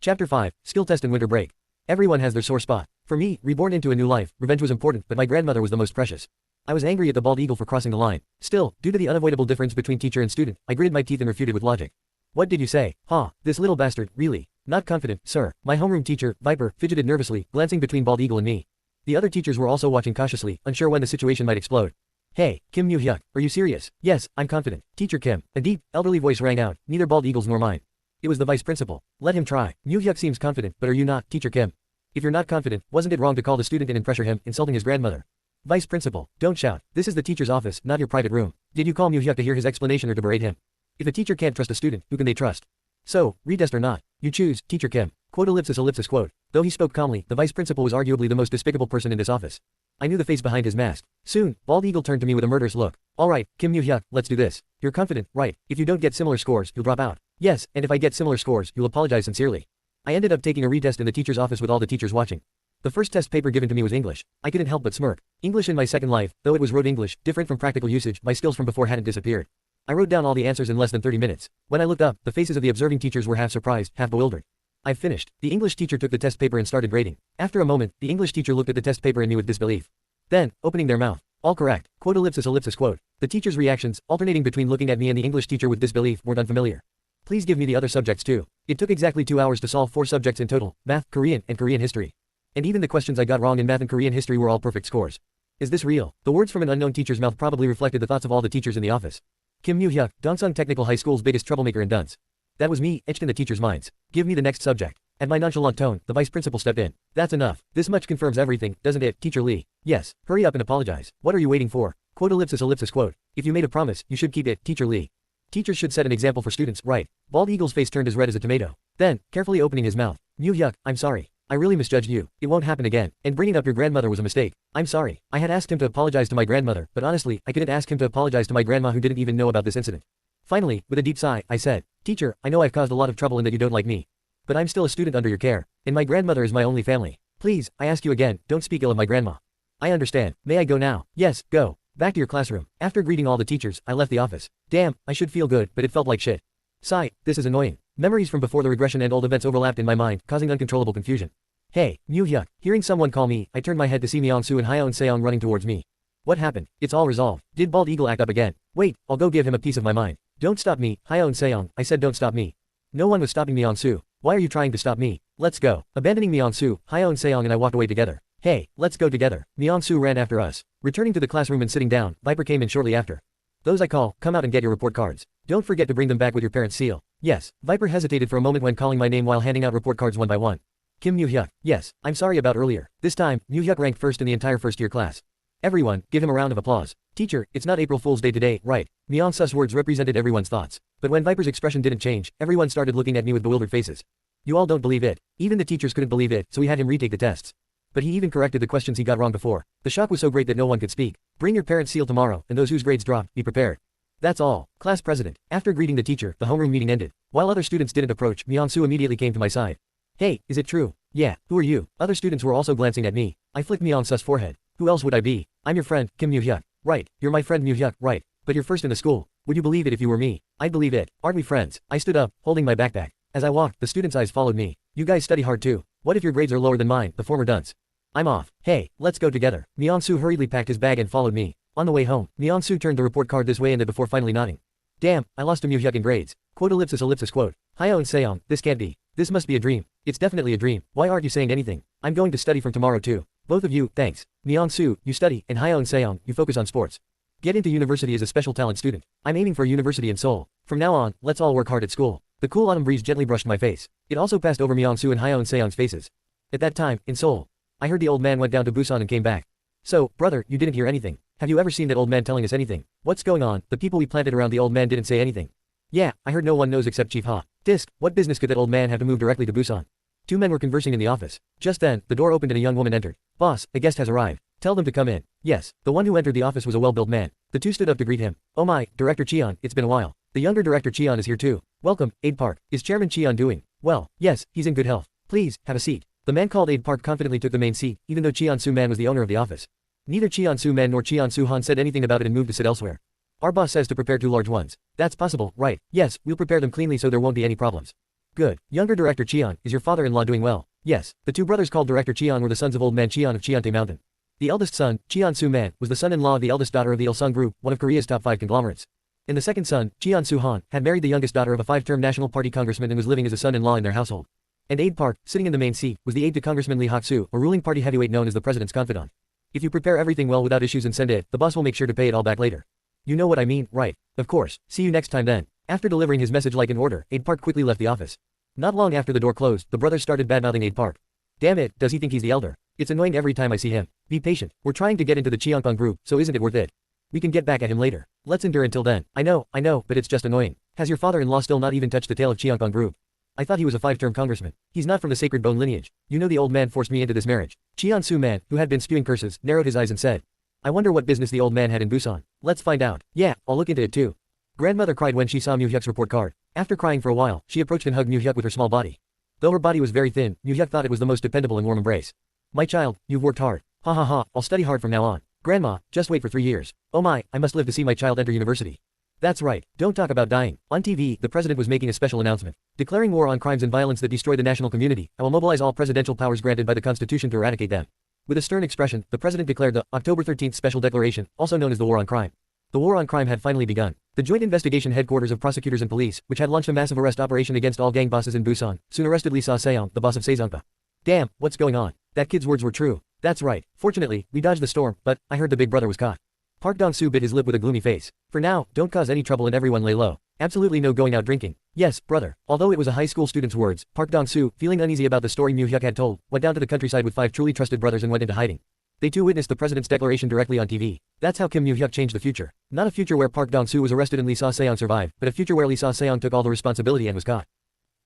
Chapter 5, Skill Test and Winter Break. Everyone has their sore spot. For me, reborn into a new life, revenge was important, but my grandmother was the most precious. I was angry at the bald eagle for crossing the line. Still, due to the unavoidable difference between teacher and student, I gritted my teeth and refuted with logic. What did you say? Ha, this little bastard, really? Not confident, sir. My homeroom teacher, Viper, fidgeted nervously, glancing between bald eagle and me. The other teachers were also watching cautiously, unsure when the situation might explode. Hey, Kim Moo-hyuk, are you serious? Yes, I'm confident. Teacher Kim. A deep, elderly voice rang out, neither bald eagle's nor mine. It was the vice principal. Let him try. Moo-hyuk seems confident, but are you not, Teacher Kim? If you're not confident, wasn't it wrong to call the student in and pressure him, insulting his grandmother? Vice principal, don't shout. This is the teacher's office, not your private room. Did you call Moo-hyuk to hear his explanation or to berate him? If a teacher can't trust a student, who can they trust? So, retest or not? You choose, Teacher Kim. Quote ellipsis quote. Though he spoke calmly, the vice principal was arguably the most despicable person in this office. I knew the face behind his mask. Soon, bald eagle turned to me with a murderous look. Alright, Kim Moo-hyuk, let's do this. You're confident, right? If you don't get similar scores, you'll drop out. Yes, and if I get similar scores, you'll apologize sincerely. I ended up taking a retest in the teacher's office with all the teachers watching. The first test paper given to me was English. I couldn't help but smirk. English in my second life, though it was rote English, different from practical usage, my skills from before hadn't disappeared. I wrote down all the answers in less than 30 minutes. When I looked up, the faces of the observing teachers were half surprised, half bewildered. I've finished. The English teacher took the test paper and started grading. After a moment, the English teacher looked at the test paper and me with disbelief. Then, opening their mouth. All correct. Quote ellipsis quote. The teacher's reactions, alternating between looking at me and the English teacher with disbelief, weren't unfamiliar. Please give me the other subjects too. It took exactly 2 hours to solve 4 subjects in total, math, Korean, and Korean history. And even the questions I got wrong in math and Korean history were all perfect scores. Is this real? The words from an unknown teacher's mouth probably reflected the thoughts of all the teachers in the office. Kim Moo-hyuk, Dongsung Technical High School's biggest troublemaker and dunce. That was me, etched in the teachers' minds. Give me the next subject. At my nonchalant tone, the vice principal stepped in. That's enough. This much confirms everything, doesn't it, Teacher Lee? Yes. Hurry up and apologize. What are you waiting for? Quote ellipsis quote. If you made a promise, you should keep it, Teacher Lee. Teachers should set an example for students, right? Bald eagle's face turned as red as a tomato. Then, carefully opening his mouth. Moo-hyuk, I'm sorry. I really misjudged you. It won't happen again. And bringing up your grandmother was a mistake. I'm sorry. I had asked him to apologize to my grandmother, but honestly, I couldn't ask him to apologize to my grandma who didn't even know about this incident. Finally, with a deep sigh, I said, Teacher, I know I've caused a lot of trouble and that you don't like me. But I'm still a student under your care, and my grandmother is my only family. Please, I ask you again, don't speak ill of my grandma. I understand. May I go now? Yes, go. Back to your classroom. After greeting all the teachers, I left the office. Damn, I should feel good, but it felt like shit. Sigh, this is annoying. Memories from before the regression and old events overlapped in my mind, causing uncontrollable confusion. Hey, Moo-hyuk. Hearing someone call me, I turned my head to see Myeon-soo and Hyeon-seong running towards me. What happened? It's all resolved. Did Bald Eagle act up again? Wait, I'll go give him a piece of my mind. Don't stop me, Hyeon-seong. I said don't stop me. No one was stopping Myeon-soo. Why are you trying to stop me? Let's go. Abandoning Myeon-soo, Hyeon-seong and I walked away together. Hey, let's go together. Myeon-soo ran after us. Returning to the classroom and sitting down, Viper came in shortly after. Those I call, come out and get your report cards. Don't forget to bring them back with your parents' seal. Yes. Viper hesitated for a moment when calling my name while handing out report cards one by one. Kim Moo-hyuk. Yes, I'm sorry about earlier. This time, Moo-hyuk ranked first in the entire first-year class. Everyone, give him a round of applause. Teacher, it's not April Fool's Day today, right? Myeon-su's words represented everyone's thoughts. But when Viper's expression didn't change, everyone started looking at me with bewildered faces. You all don't believe it. Even the teachers couldn't believe it, so we had him retake the tests. But he even corrected the questions he got wrong before. The shock was so great that no one could speak. Bring your parents' seal tomorrow, and those whose grades dropped, be prepared. That's all. Class president. After greeting the teacher, the homeroom meeting ended. While other students didn't approach, Myeon-soo immediately came to my side. Hey, is it true? Yeah, who are you? Other students were also glancing at me. I flicked Myeon-su's forehead. Who else would I be? I'm your friend, Kim Moo-hyuk. Right, you're my friend Moo-hyuk, right. But you're first in the school. Would you believe it if you were me? I'd believe it. Aren't we friends? I stood up, holding my backpack. As I walked, the students' eyes followed me. You guys study hard too. What if your grades are lower than mine, the former dunce? I'm off. Hey, let's go together. Myeon-soo hurriedly packed his bag and followed me. On the way home, Myeon-soo turned the report card this way and that before finally nodding. Damn, I lost to Moo-hyuk in grades. Quote ellipsis quote. Hyeon-seong, this can't be. This must be a dream. It's definitely a dream. Why aren't you saying anything? I'm going to study from tomorrow too. Both of you, thanks. Myeon-soo, you study, and Hyeon-seong, you focus on sports. Get into university as a special talent student. I'm aiming for a university in Seoul. From now on, let's all work hard at school. The cool autumn breeze gently brushed my face. It also passed over Myeon-soo and Hyeon-seong's faces. At that time, in Seoul, I heard the old man went down to Busan and came back. So, brother, you didn't hear anything. Have you ever seen that old man telling us anything? What's going on? The people we planted around the old man didn't say anything. Yeah, I heard no one knows except Chief Ha. Disc, what business could that old man have to move directly to Busan? Two men were conversing in the office. Just then, the door opened and a young woman entered. Boss, a guest has arrived. Tell them to come in. Yes, the one who entered the office was a well-built man. The two stood up to greet him. Oh my, Director Cheon, it's been a while. The younger Director Cheon is here too. Welcome, Aide Park. Is Chairman Cheon doing? Well, yes, he's in good health. Please, have a seat. The man called Aide Park confidently took the main seat, even though Cheon-soo Man was the owner of the office. Neither Cheon-soo Man nor Cheon-soo Han said anything about it and moved to sit elsewhere. Our boss says to prepare 2 large ones. That's possible, right? Yes, we'll prepare them cleanly so there won't be any problems. Good. Younger Director Cheon, is your father-in-law doing well? Yes. The two brothers called Director Cheon were the sons of Old Man Cheon of Cheontae Mountain. The eldest son, Cheon Soo-man, was the son-in-law of the eldest daughter of the Il-sung Group, one of Korea's top 5 conglomerates. And the second son, Cheon Soo-han, had married the youngest daughter of a 5-term National Party congressman and was living as a son-in-law in their household. And Aide Park, sitting in the main seat, was the aide to Congressman Lee Hak-soo, a ruling party heavyweight known as the president's confidant. If you prepare everything well without issues and send it, the boss will make sure to pay it all back later. You know what I mean, right? Of course. See you next time then. After delivering his message like an order, Aide Park quickly left the office. Not long after the door closed, the brothers started badmouthing Aide Park. Damn it, does he think he's the elder? It's annoying every time I see him. Be patient. We're trying to get into the Cheongpong group, so isn't it worth it? We can get back at him later. Let's endure until then. I know, but it's just annoying. Has your father-in-law still not even touched the tail of Cheongpong group? I thought he was a 5-term congressman. He's not from the Sacred Bone lineage. You know the old man forced me into this marriage. Cheon Soo-man, who had been spewing curses, narrowed his eyes and said, I wonder what business the old man had in Busan. Let's find out. Yeah, I'll look into it too. Grandmother cried when she saw Mu-hyuk's report card. After crying for a while, she approached and hugged Mu-hyuk with her small body. Though her body was very thin, Mu-hyuk thought it was the most dependable and warm embrace. My child, you've worked hard. Ha ha ha, I'll study hard from now on. Grandma, just wait for 3 years. Oh my, I must live to see my child enter university. That's right, don't talk about dying. On TV, the president was making a special announcement. Declaring war on crimes and violence that destroy the national community, I will mobilize all presidential powers granted by the Constitution to eradicate them. With a stern expression, the president declared the October 13th Special Declaration, also known as the War on Crime. The war on crime had finally begun. The Joint Investigation Headquarters of Prosecutors and Police, which had launched a massive arrest operation against all gang bosses in Busan, soon arrested Lee Sa-seong, the boss of Saesongpa. Damn, what's going on? That kid's words were true. That's right. Fortunately, we dodged the storm, but I heard the big brother was caught. Park Dong-soo bit his lip with a gloomy face. For now, don't cause any trouble and everyone lay low. Absolutely no going out drinking. Yes, brother. Although it was a high school student's words, Park Dong-soo, feeling uneasy about the story Mu-hyuk had told, went down to the countryside with 5 truly trusted brothers and went into hiding. They too witnessed the president's declaration directly on TV. That's how Kim Mu-hyuk changed the future. Not a future where Park Dong-soo was arrested and Lee Sa-seong survived, but a future where Lee Sa-seong took all the responsibility and was caught.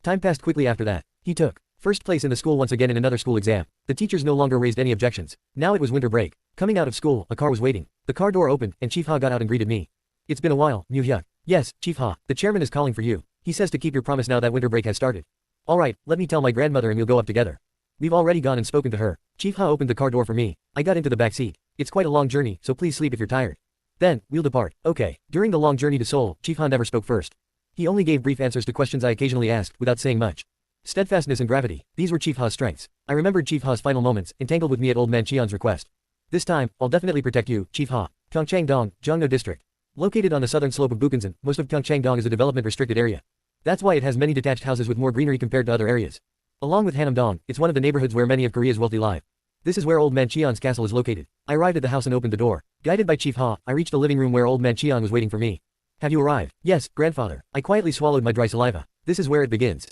Time passed quickly after that. He took first place in the school once again in another school exam. The teachers no longer raised any objections. Now it was winter break. Coming out of school, a car was waiting. The car door opened, and Chief Ha got out and greeted me. It's been a while, Mu-hyuk. Yes, Chief Ha. The chairman is calling for you. He says to keep your promise now that winter break has started. Alright, let me tell my grandmother and we'll go up together. We've already gone and spoken to her. Chief Ha opened the car door for me. I got into the back seat. It's quite a long journey, so please sleep if you're tired. Then, we'll depart. Okay. During the long journey to Seoul, Chief Ha never spoke first. He only gave brief answers to questions I occasionally asked, without saying much. Steadfastness and gravity, these were Chief Ha's strengths. I remembered Chief Ha's final moments, entangled with me at Old Man Cheon's request. This time, I'll definitely protect you, Chief Ha. Gyeongchang-dong, Jongno District. Located on the southern slope of Bukhansan, most of Gyeongchang-dong is a development-restricted area. That's why it has many detached houses with more greenery compared to other areas. Along with Hanam-dong, it's one of the neighborhoods where many of Korea's wealthy live. This is where Old Man Cheon's castle is located. I arrived at the house and opened the door. Guided by Chief Ha, I reached the living room where Old Man Cheon was waiting for me. Have you arrived? Yes, grandfather. I quietly swallowed my dry saliva. This is where it begins.